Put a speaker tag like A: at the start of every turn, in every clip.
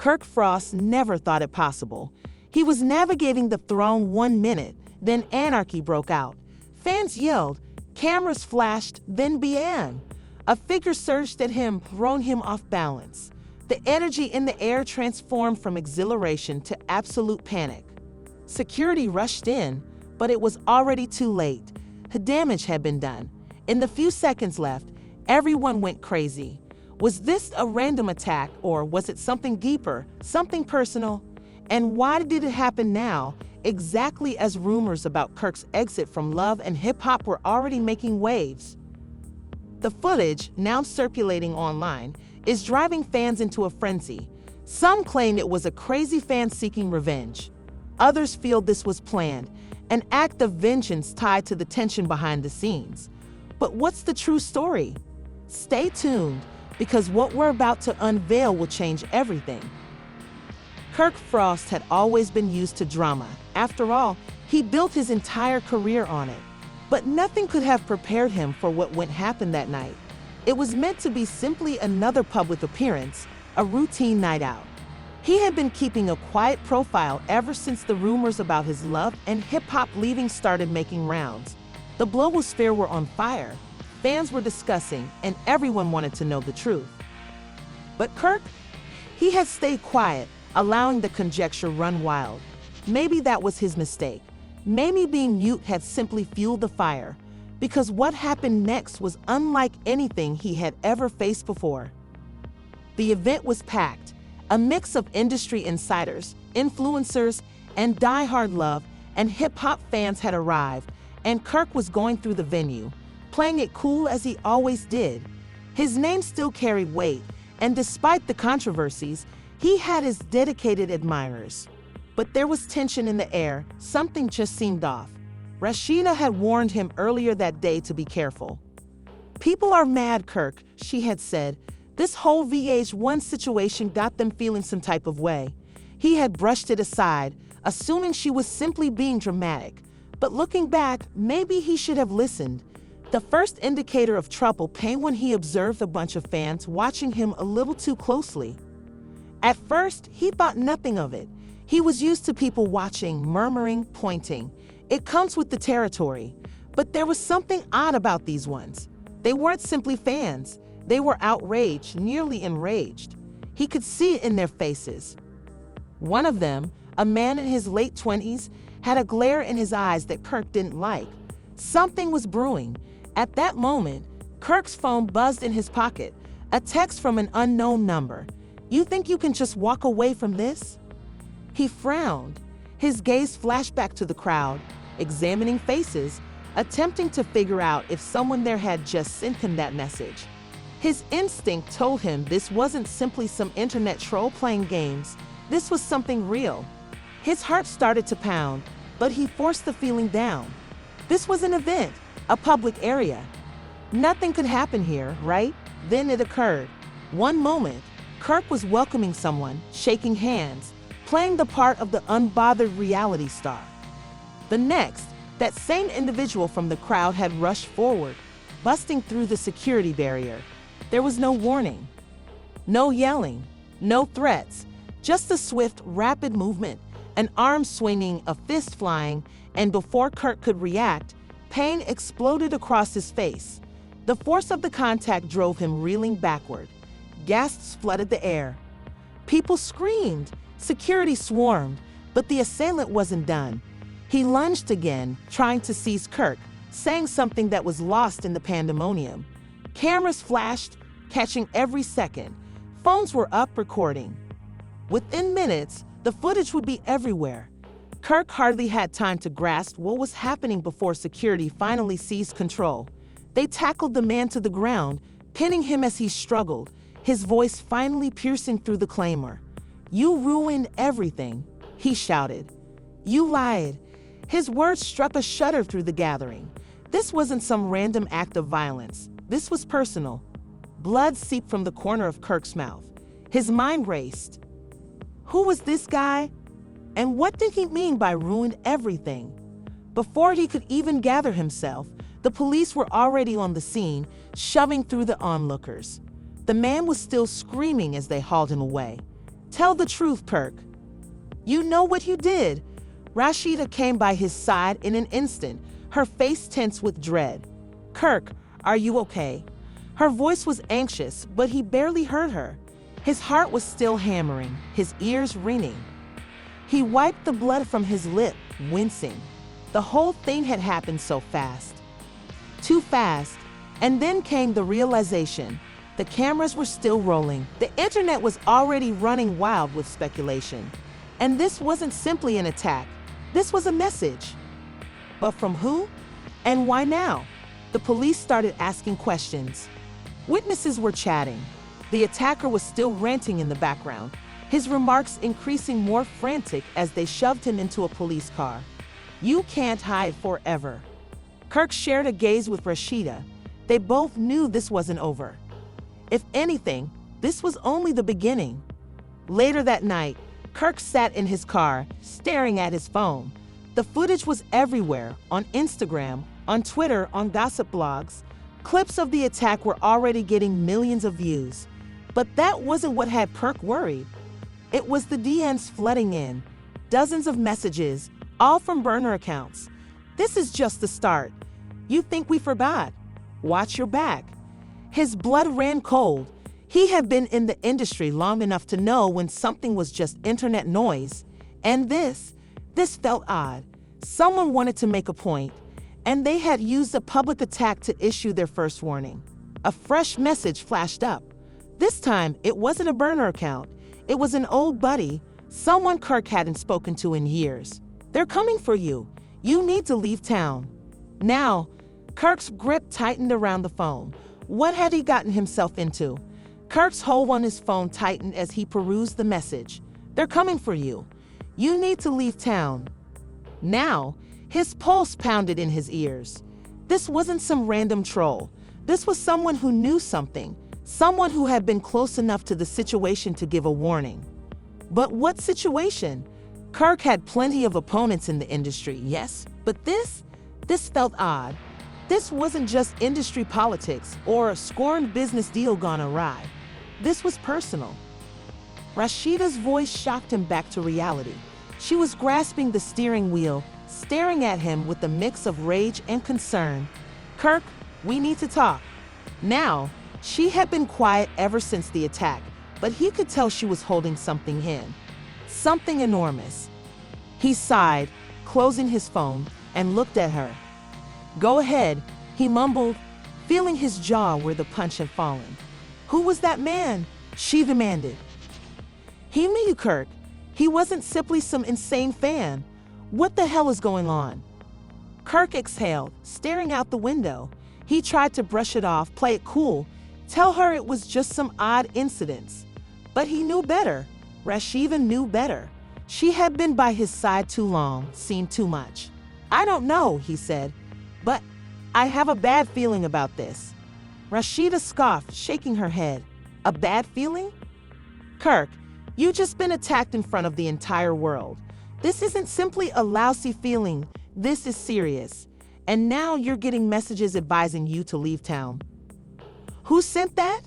A: Kirk Frost never thought it possible. He was navigating the throne 1 minute, then anarchy broke out. Fans yelled, cameras flashed, then began. A figure surged at him, throwing him off balance. The energy in the air transformed from exhilaration to absolute panic. Security rushed in, but it was already too late. The damage had been done. In the few seconds left, everyone went crazy. Was this a random attack, or was it something deeper, something personal? And why did it happen now, exactly as rumors about Kirk's exit from love and hip-hop were already making waves? The footage, now circulating online, is driving fans into a frenzy. Some claim it was a crazy fan seeking revenge. Others feel this was planned, an act of vengeance tied to the tension behind the scenes. But what's the true story? Stay tuned, because what we're about to unveil will change everything. Kirk Frost had always been used to drama. After all, he built his entire career on it. But nothing could have prepared him for what would happen that night. It was meant to be simply another public appearance, a routine night out. He had been keeping a quiet profile ever since the rumors about his love and hip-hop leaving started making rounds. The blogosphere were on fire, fans were discussing, and everyone wanted to know the truth. But Kirk? He had stayed quiet, allowing the conjecture run wild. Maybe that was his mistake. Maybe being mute had simply fueled the fire, because what happened next was unlike anything he had ever faced before. The event was packed, a mix of industry insiders, influencers, and die-hard love and hip-hop fans had arrived, and Kirk was going through the venue, playing it cool as he always did. His name still carried weight, and despite the controversies, he had his dedicated admirers. But there was tension in the air, something just seemed off. Rashida had warned him earlier that day to be careful. "People are mad, Kirk," she had said. This whole VH1 situation got them feeling some type of way. He had brushed it aside, assuming she was simply being dramatic. But looking back, maybe he should have listened. The first indicator of trouble came when he observed a bunch of fans watching him a little too closely. At first, he thought nothing of it. He was used to people watching, murmuring, pointing. It comes with the territory. But there was something odd about these ones. They weren't simply fans. They were outraged, nearly enraged. He could see it in their faces. One of them, a man in his late 20s, had a glare in his eyes that Kirk didn't like. Something was brewing. At that moment, Kirk's phone buzzed in his pocket, a text from an unknown number. "You think you can just walk away from this?" He frowned. His gaze flashed back to the crowd, examining faces, attempting to figure out if someone there had just sent him that message. His instinct told him this wasn't simply some internet troll playing games. This was something real. His heart started to pound, but he forced the feeling down. This was an event, a public area. Nothing could happen here, right? Then it occurred. One moment, Kirk was welcoming someone, shaking hands, playing the part of the unbothered reality star. The next, that same individual from the crowd had rushed forward, busting through the security barrier. There was no warning, no yelling, no threats, just a swift, rapid movement, an arm swinging, a fist flying, and before Kirk could react, pain exploded across his face. The force of the contact drove him reeling backward. Gasps flooded the air. People screamed, security swarmed, but the assailant wasn't done. He lunged again, trying to seize Kirk, saying something that was lost in the pandemonium. Cameras flashed, catching every second. Phones were up recording. Within minutes, the footage would be everywhere. Kirk hardly had time to grasp what was happening before security finally seized control. They tackled the man to the ground, pinning him as he struggled, his voice finally piercing through the clamor. "You ruined everything," he shouted. "You lied." His words struck a shudder through the gathering. This wasn't some random act of violence. This was personal. Blood seeped from the corner of Kirk's mouth. His mind raced. Who was this guy? And what did he mean by ruined everything? Before he could even gather himself, the police were already on the scene, shoving through the onlookers. The man was still screaming as they hauled him away. Tell the truth, Kirk. You know what you did. Rashida came by his side in an instant, her face tense with dread. Kirk, are you okay? Her voice was anxious, but he barely heard her. His heart was still hammering, his ears ringing. He wiped the blood from his lip, wincing. The whole thing had happened so fast. Too fast. And then came the realization. The cameras were still rolling. The internet was already running wild with speculation. And this wasn't simply an attack. This was a message. But from who? And why now? The police started asking questions. Witnesses were chatting. The attacker was still ranting in the background, his remarks increasing more frantic as they shoved him into a police car. You can't hide forever. Kirk shared a gaze with Rashida. They both knew this wasn't over. If anything, this was only the beginning. Later that night, Kirk sat in his car, staring at his phone. The footage was everywhere, on Instagram, on Twitter, on gossip blogs. Clips of the attack were already getting millions of views. But that wasn't what had Kirk worried. It was the DMs flooding in, dozens of messages, all from burner accounts. This is just the start. You think we forgot? Watch your back. His blood ran cold. He had been in the industry long enough to know when something was just internet noise. And this felt odd. Someone wanted to make a point, and they had used a public attack to issue their first warning. A fresh message flashed up. This time, it wasn't a burner account. It was an old buddy, someone Kirk hadn't spoken to in years. They're coming for you. You need to leave town. Now, Kirk's grip tightened around the phone. What had he gotten himself into? Kirk's hold on his phone tightened as he perused the message. They're coming for you. You need to leave town. Now, his pulse pounded in his ears. This wasn't some random troll. This was someone who knew something, someone who had been close enough to the situation to give a warning. But what situation? Kirk had plenty of opponents in the industry, yes, but this felt odd. This wasn't just industry politics or a scorned business deal gone awry. This was personal. Rashida's voice shocked him back to reality. She was grasping the steering wheel, staring at him with a mix of rage and concern. Kirk, we need to talk. Now, she had been quiet ever since the attack, but he could tell she was holding something in. Something enormous. He sighed, closing his phone, and looked at her. Go ahead, he mumbled, feeling his jaw where the punch had fallen. Who was that man? She demanded. He knew you, Kirk. He wasn't simply some insane fan. What the hell is going on? Kirk exhaled, staring out the window. He tried to brush it off, play it cool, tell her it was just some odd incidents. But he knew better. Rashida knew better. She had been by his side too long, seen too much. I don't know, he said, but I have a bad feeling about this. Rashida scoffed, shaking her head. A bad feeling? Kirk, you've just been attacked in front of the entire world. This isn't simply a lousy feeling. This is serious. And now you're getting messages advising you to leave town. Who sent that?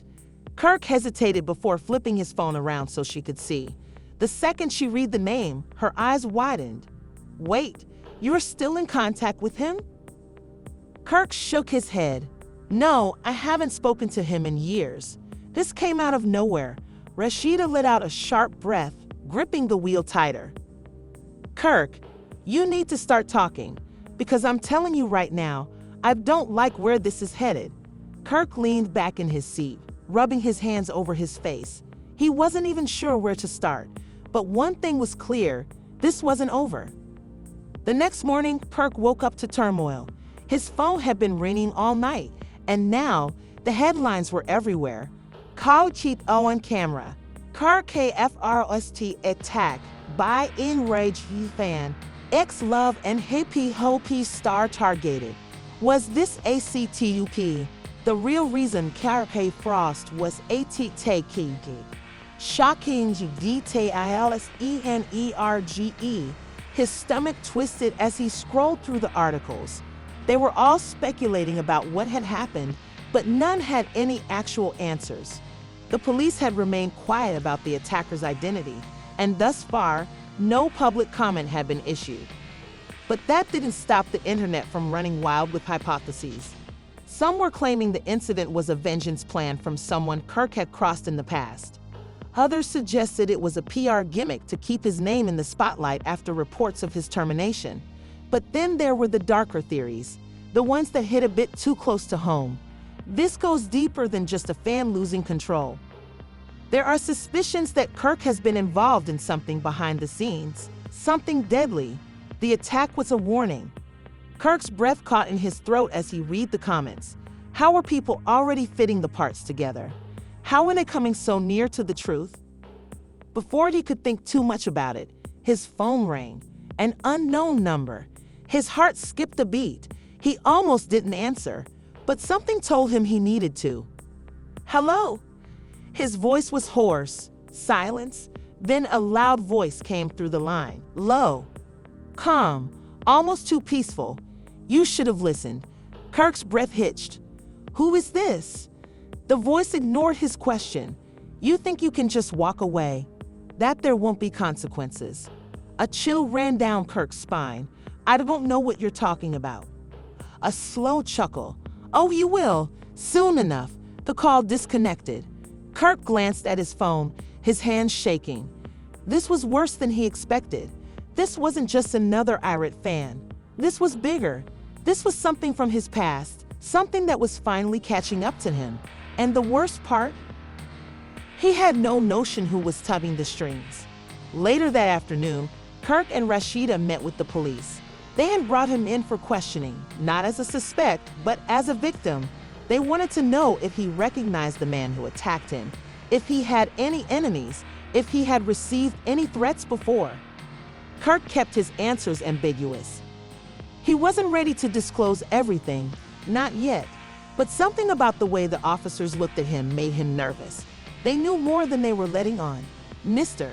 A: Kirk hesitated before flipping his phone around so she could see. The second she read the name, her eyes widened. Wait, you're still in contact with him? Kirk shook his head. No, I haven't spoken to him in years. This came out of nowhere. Rashida let out a sharp breath, gripping the wheel tighter. Kirk, you need to start talking, because I'm telling you right now, I don't like where this is headed. Kirk leaned back in his seat, rubbing his hands over his face. He wasn't even sure where to start, but one thing was clear, this wasn't over. The next morning, Kirk woke up to turmoil. His phone had been ringing all night, and now the headlines were everywhere. Call cheat on camera. Kirk Frost attack by enraged fan. Ex-love and hippie hopi star targeted. Was this ACTUP? The real reason Kirk Frost was ATTKG. Shocking details ENERGE. His stomach twisted as he scrolled through the articles. They were all speculating about what had happened, but none had any actual answers. The police had remained quiet about the attacker's identity, and thus far, no public comment had been issued. But that didn't stop the internet from running wild with hypotheses. Some were claiming the incident was a vengeance plan from someone Kirk had crossed in the past. Others suggested it was a PR gimmick to keep his name in the spotlight after reports of his termination. But then there were the darker theories, the ones that hit a bit too close to home. This goes deeper than just a fan losing control. There are suspicions that Kirk has been involved in something behind the scenes, something deadly. The attack was a warning. Kirk's breath caught in his throat as he read the comments. How are people already fitting the parts together? How are they coming so near to the truth? Before he could think too much about it, his phone rang, an unknown number. His heart skipped a beat. He almost didn't answer, but something told him he needed to. Hello? His voice was hoarse. Silence. Then a loud voice came through the line. Low. Calm. Almost too peaceful. You should have listened. Kirk's breath hitched. Who is this? The voice ignored his question. You think you can just walk away? That there won't be consequences. A chill ran down Kirk's spine. I don't know what you're talking about. A slow chuckle. Oh, you will. Soon enough. The call disconnected. Kirk glanced at his phone, his hands shaking. This was worse than he expected. This wasn't just another irate fan. This was bigger. This was something from his past, something that was finally catching up to him. And the worst part? He had no notion who was tugging the strings. Later that afternoon, Kirk and Rashida met with the police. They had brought him in for questioning, not as a suspect, but as a victim. They wanted to know if he recognized the man who attacked him, if he had any enemies, if he had received any threats before. Kirk kept his answers ambiguous. He wasn't ready to disclose everything, not yet, but something about the way the officers looked at him made him nervous. They knew more than they were letting on. Mr.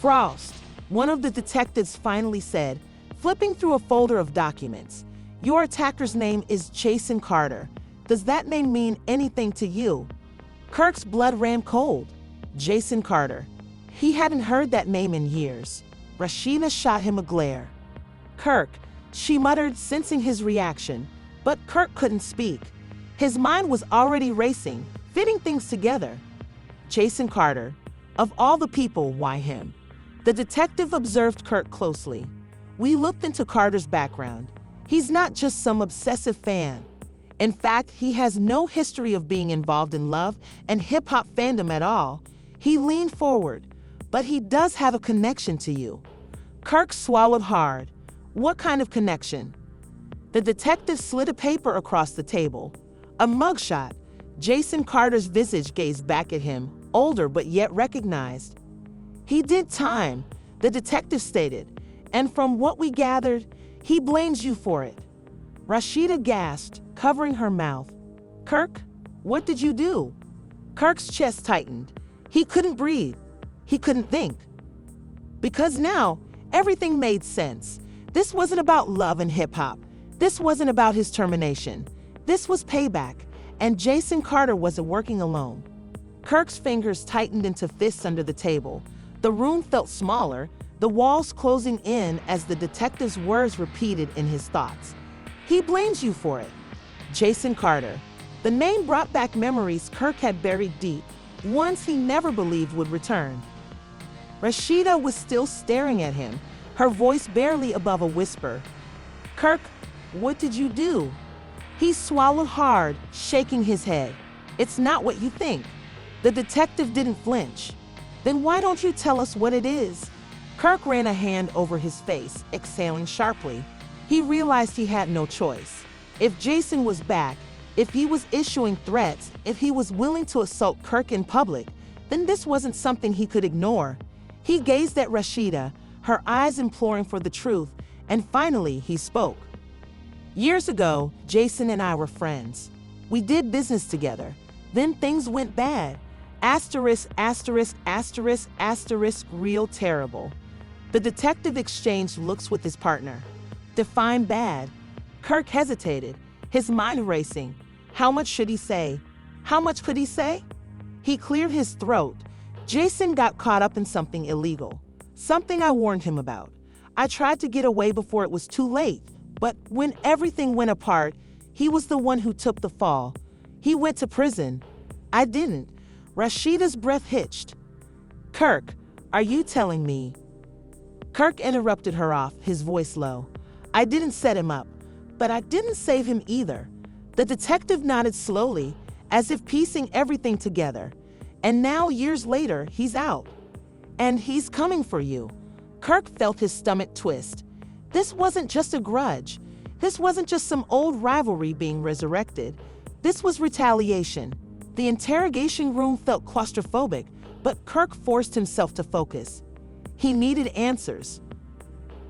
A: Frost, one of the detectives finally said, flipping through a folder of documents. Your attacker's name is Jason Carter. Does that name mean anything to you? Kirk's blood ran cold. Jason Carter. He hadn't heard that name in years. Rashida shot him a glare. Kirk, she muttered, sensing his reaction. But Kirk couldn't speak. His mind was already racing, fitting things together. Jason Carter. Of all the people, why him? The detective observed Kirk closely. We looked into Carter's background. He's not just some obsessive fan. In fact, he has no history of being involved in love and hip-hop fandom at all. He leaned forward. But he does have a connection to you. Kirk swallowed hard. What kind of connection? The detective slid a paper across the table. A mugshot. Jason Carter's visage gazed back at him, older but yet recognized. He did time, the detective stated, and from what we gathered, he blames you for it. Rashida gasped, covering her mouth. Kirk, what did you do? Kirk's chest tightened. He couldn't breathe. He couldn't think. Because now, everything made sense. This wasn't about love and hip-hop. This wasn't about his termination. This was payback, and Jason Carter wasn't working alone. Kirk's fingers tightened into fists under the table. The room felt smaller, the walls closing in as the detective's words repeated in his thoughts. He blames you for it. Jason Carter. The name brought back memories Kirk had buried deep, ones he never believed would return. Rashida was still staring at him, her voice barely above a whisper. Kirk, what did you do? He swallowed hard, shaking his head. It's not what you think. The detective didn't flinch. Then why don't you tell us what it is? Kirk ran a hand over his face, exhaling sharply. He realized he had no choice. If Jason was back, if he was issuing threats, if he was willing to assault Kirk in public, then this wasn't something he could ignore. He gazed at Rashida, her eyes imploring for the truth, and finally he spoke. Years ago, Jason and I were friends. We did business together. Then things went bad. Asterisk, asterisk, asterisk, asterisk, real terrible. The detective exchanged looks with his partner. Define bad. Kirk hesitated, his mind racing. How much should he say? How much could he say? He cleared his throat. Jason got caught up in something illegal. Something I warned him about. I tried to get away before it was too late, but when everything went apart, he was the one who took the fall. He went to prison. I didn't. Rashida's breath hitched. Kirk, are you telling me? Kirk interrupted her off, his voice low. I didn't set him up, but I didn't save him either. The detective nodded slowly, as if piecing everything together. And now, years later, he's out. And he's coming for you. Kirk felt his stomach twist. This wasn't just a grudge. This wasn't just some old rivalry being resurrected. This was retaliation. The interrogation room felt claustrophobic, but Kirk forced himself to focus. He needed answers.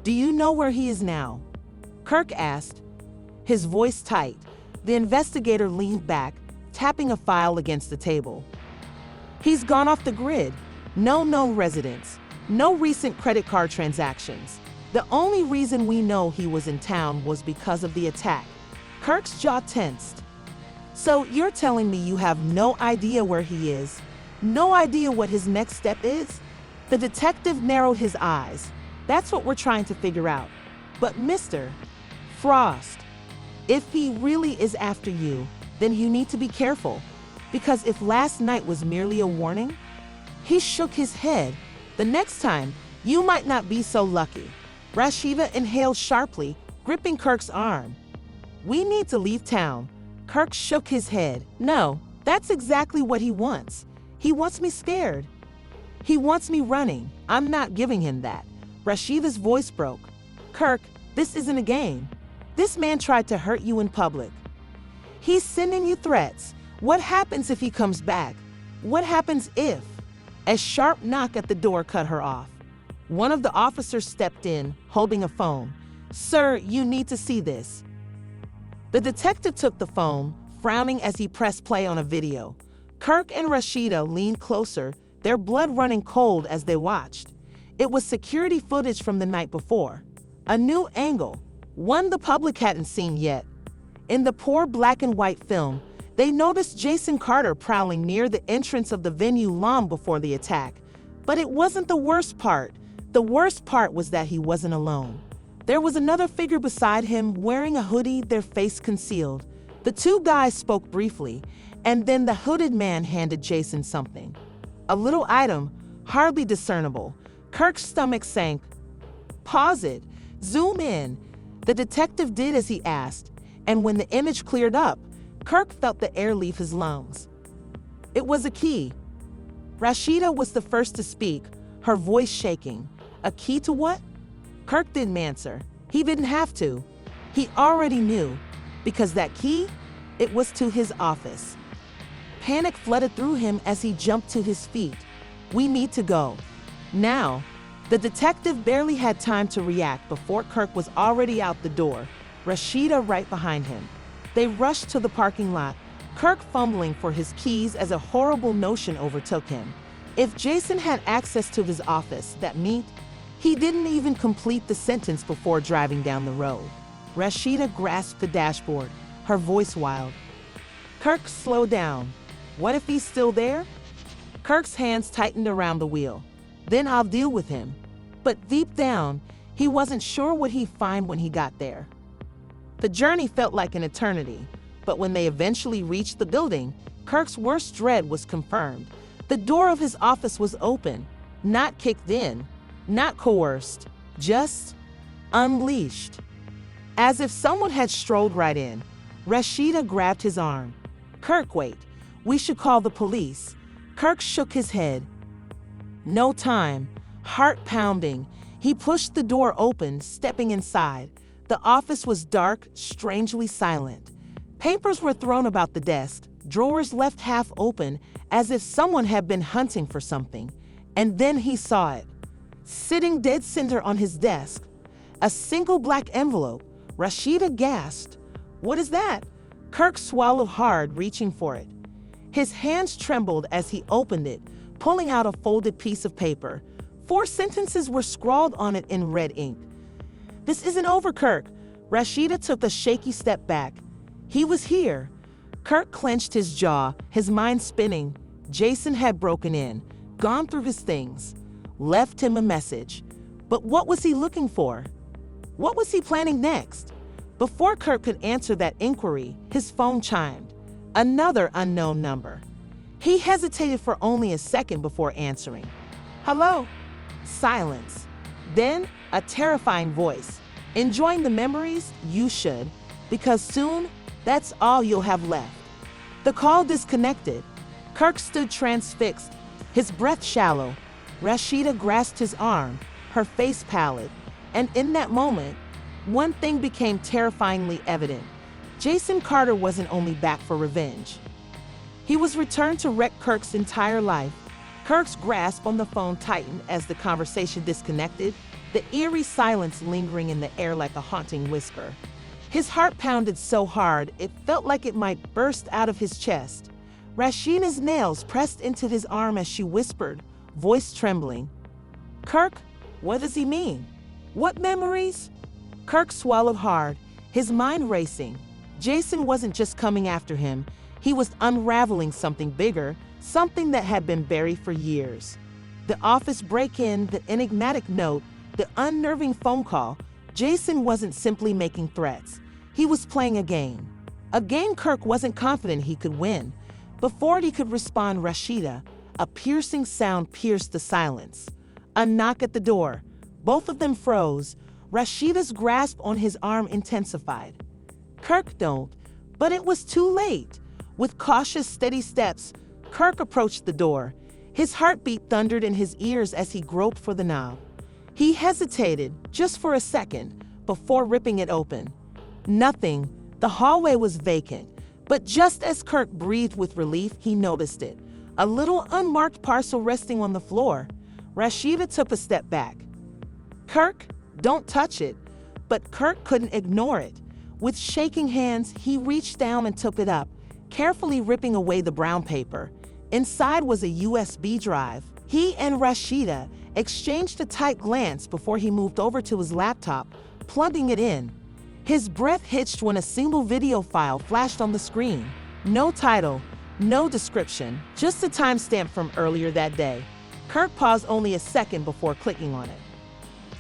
A: Do you know where he is now? Kirk asked, his voice tight. The investigator leaned back, tapping a file against the table. He's gone off the grid. No known residents. No recent credit card transactions. The only reason we know he was in town was because of the attack. Kirk's jaw tensed. So you're telling me you have no idea where he is? No idea what his next step is? The detective narrowed his eyes. That's what we're trying to figure out. But Mr. Frost, if he really is after you, then you need to be careful. Because if last night was merely a warning, he shook his head. The next time, you might not be so lucky. Rashida inhaled sharply, gripping Kirk's arm. We need to leave town. Kirk shook his head. No, that's exactly what he wants. He wants me scared. He wants me running. I'm not giving him that. Rashida's voice broke. Kirk, this isn't a game. This man tried to hurt you in public. He's sending you threats. What happens if he comes back? What happens if? A sharp knock at the door cut her off. One of the officers stepped in, holding a phone. Sir, you need to see this. The detective took the phone, frowning as he pressed play on a video. Kirk and Rashida leaned closer, their blood running cold as they watched. It was security footage from the night before. A new angle, one the public hadn't seen yet. In the poor black and white film, they noticed Jason Carter prowling near the entrance of the venue long before the attack. But it wasn't the worst part. The worst part was that he wasn't alone. There was another figure beside him wearing a hoodie, their face concealed. The two guys spoke briefly, and then the hooded man handed Jason something. A little item, hardly discernible. Kirk's stomach sank. Pause it. Zoom in. The detective did as he asked, and when the image cleared up, Kirk felt the air leave his lungs. It was a key. Rashida was the first to speak, her voice shaking. A key to what? Kirk didn't answer. He didn't have to. He already knew, because that key, it was to his office. Panic flooded through him as he jumped to his feet. We need to go. Now. The detective barely had time to react before Kirk was already out the door, Rashida right behind him. They rushed to the parking lot, Kirk fumbling for his keys as a horrible notion overtook him. If Jason had access to his office, that meant he didn't even complete the sentence before driving down the road. Rashida grasped the dashboard, her voice wild. Kirk, slow down. What if he's still there? Kirk's hands tightened around the wheel. Then I'll deal with him. But deep down, he wasn't sure what he'd find when he got there. The journey felt like an eternity, but when they eventually reached the building, Kirk's worst dread was confirmed. The door of his office was open, not kicked in, not coerced, just unleashed. As if someone had strolled right in, Rashida grabbed his arm. Kirk, wait. We should call the police. Kirk shook his head. No time. Heart pounding. He pushed the door open, stepping inside. The office was dark, strangely silent. Papers were thrown about the desk, drawers left half open, as if someone had been hunting for something. And then he saw it. Sitting dead center on his desk, a single black envelope. Rashida gasped. What is that? Kirk swallowed hard, reaching for it. His hands trembled as he opened it, pulling out a folded piece of paper. 4 sentences were scrawled on it in red ink. This isn't over, Kirk. Rashida took a shaky step back. He was here. Kirk clenched his jaw, his mind spinning. Jason had broken in, gone through his things, left him a message. But what was he looking for? What was he planning next? Before Kirk could answer that inquiry, his phone chimed. Another unknown number. He hesitated for only a second before answering. Hello? Silence. Then, a terrifying voice. Enjoying the memories? You should, because soon, that's all you'll have left. The call disconnected. Kirk stood transfixed, his breath shallow. Rashida grasped his arm, her face pallid. And in that moment, one thing became terrifyingly evident. Jason Carter wasn't only back for revenge. He was returned to wreck Kirk's entire life. Kirk's grasp on the phone tightened as the conversation disconnected, the eerie silence lingering in the air like a haunting whisper. His heart pounded so hard it felt like it might burst out of his chest. Rashida's nails pressed into his arm as she whispered, voice trembling. Kirk, what does he mean? What memories? Kirk swallowed hard, his mind racing. Jason wasn't just coming after him, he was unraveling something bigger, something that had been buried for years. The office break-in, the enigmatic note, the unnerving phone call. Jason wasn't simply making threats. He was playing a game. A game Kirk wasn't confident he could win. Before he could respond, Rashida, a piercing sound pierced the silence. A knock at the door. Both of them froze. Rashida's grasp on his arm intensified. Kirk don't, but it was too late. With cautious, steady steps, Kirk approached the door. His heartbeat thundered in his ears as he groped for the knob. He hesitated, just for a second, before ripping it open. Nothing. The hallway was vacant. But just as Kirk breathed with relief, he noticed it. A little unmarked parcel resting on the floor. Rashida took a step back. Kirk, don't touch it. But Kirk couldn't ignore it. With shaking hands, he reached down and took it up, carefully ripping away the brown paper. Inside was a USB drive. He and Rashida exchanged a tight glance before he moved over to his laptop, plugging it in. His breath hitched when a single video file flashed on the screen. No title, no description, just a timestamp from earlier that day. Kirk paused only a second before clicking on it.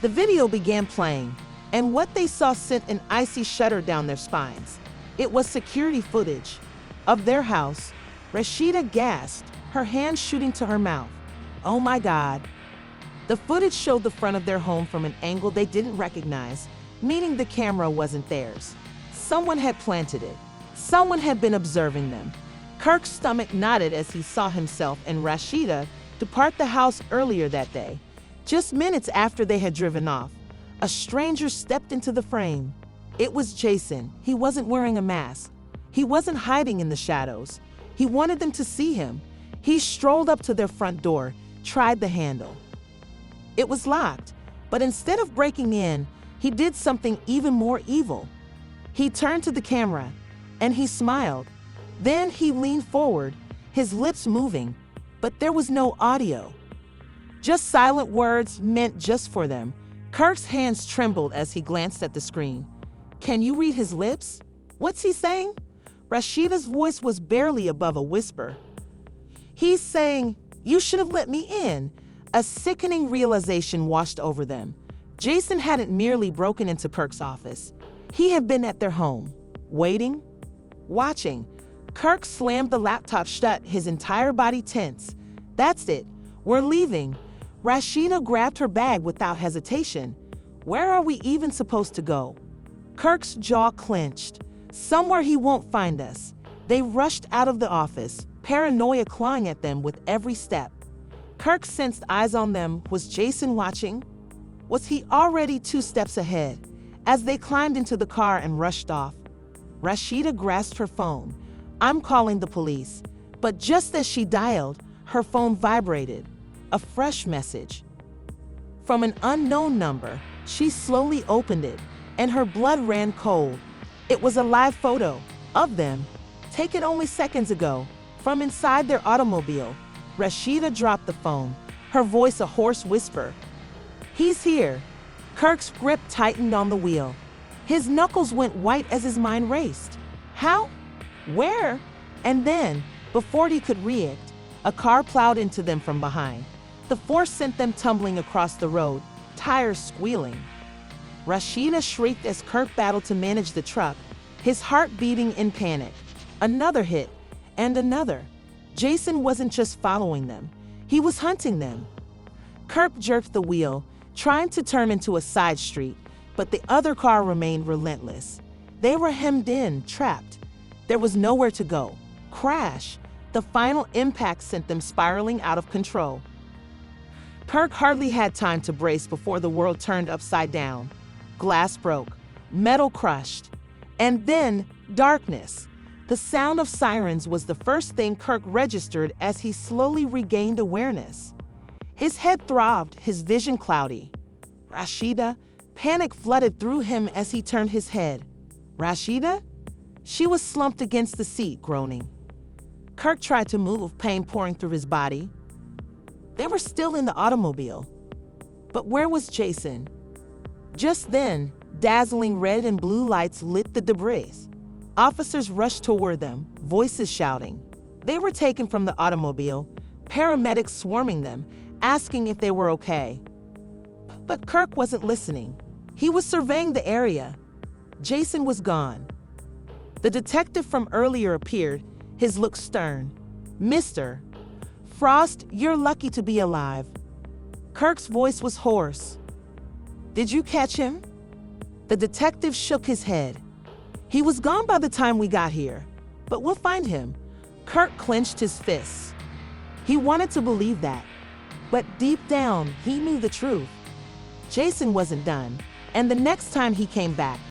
A: The video began playing, and what they saw sent an icy shudder down their spines. It was security footage of their house. Rashida gasped, her hand shooting to her mouth. Oh my God. The footage showed the front of their home from an angle they didn't recognize, meaning the camera wasn't theirs. Someone had planted it. Someone had been observing them. Kirk's stomach knotted as he saw himself and Rashida depart the house earlier that day. Just minutes after they had driven off, a stranger stepped into the frame. It was Jason. He wasn't wearing a mask. He wasn't hiding in the shadows. He wanted them to see him. He strolled up to their front door, tried the handle. It was locked, but instead of breaking in, he did something even more evil. He turned to the camera, and he smiled. Then he leaned forward, his lips moving, but there was no audio. Just silent words meant just for them. Kirk's hands trembled as he glanced at the screen. Can you read his lips? What's he saying? Rashida's voice was barely above a whisper. He's saying, you should have let me in. A sickening realization washed over them. Jason hadn't merely broken into Kirk's office. He had been at their home, waiting, watching. Kirk slammed the laptop shut, his entire body tense. That's it. We're leaving. Rashida grabbed her bag without hesitation. Where are we even supposed to go? Kirk's jaw clenched. Somewhere he won't find us. They rushed out of the office, paranoia clawing at them with every step. Kirk sensed eyes on them. Was Jason watching? Was he already 2 steps ahead? As they climbed into the car and rushed off, Rashida grasped her phone. I'm calling the police. But just as she dialed, her phone vibrated. A fresh message. From an unknown number, she slowly opened it, and her blood ran cold. It was a live photo of them, taken only seconds ago, from inside their automobile. Rashida dropped the phone, her voice a hoarse whisper. He's here. Kirk's grip tightened on the wheel. His knuckles went white as his mind raced. How? Where? And then, before he could react, A car plowed into them from behind. The force sent them tumbling across the road, tires squealing. Rashida shrieked as Kirk battled to manage the truck, his heart beating in panic. Another hit, and another. Jason wasn't just following them, he was hunting them. Kirk jerked the wheel, trying to turn into a side street, but the other car remained relentless. They were hemmed in, trapped. There was nowhere to go. Crash. The final impact sent them spiraling out of control. Kirk hardly had time to brace before the world turned upside down. Glass broke, metal crushed, and then darkness. The sound of sirens was the first thing Kirk registered as he slowly regained awareness. His head throbbed, his vision cloudy. Rashida? Panic flooded through him as he turned his head. Rashida? She was slumped against the seat, groaning. Kirk tried to move, pain pouring through his body. They were still in the automobile. But where was Jason? Just then, dazzling red and blue lights lit the debris. Officers rushed toward them, voices shouting. They were taken from the automobile, paramedics swarming them, asking if they were okay. But Kirk wasn't listening. He was surveying the area. Jason was gone. The detective from earlier appeared, his look stern. "Mr. Frost, you're lucky to be alive." Kirk's voice was hoarse. "Did you catch him?" The detective shook his head. "He was gone by the time we got here, but we'll find him." Kirk clenched his fists. He wanted to believe that, but deep down, he knew the truth. Jason wasn't done, and the next time he came back,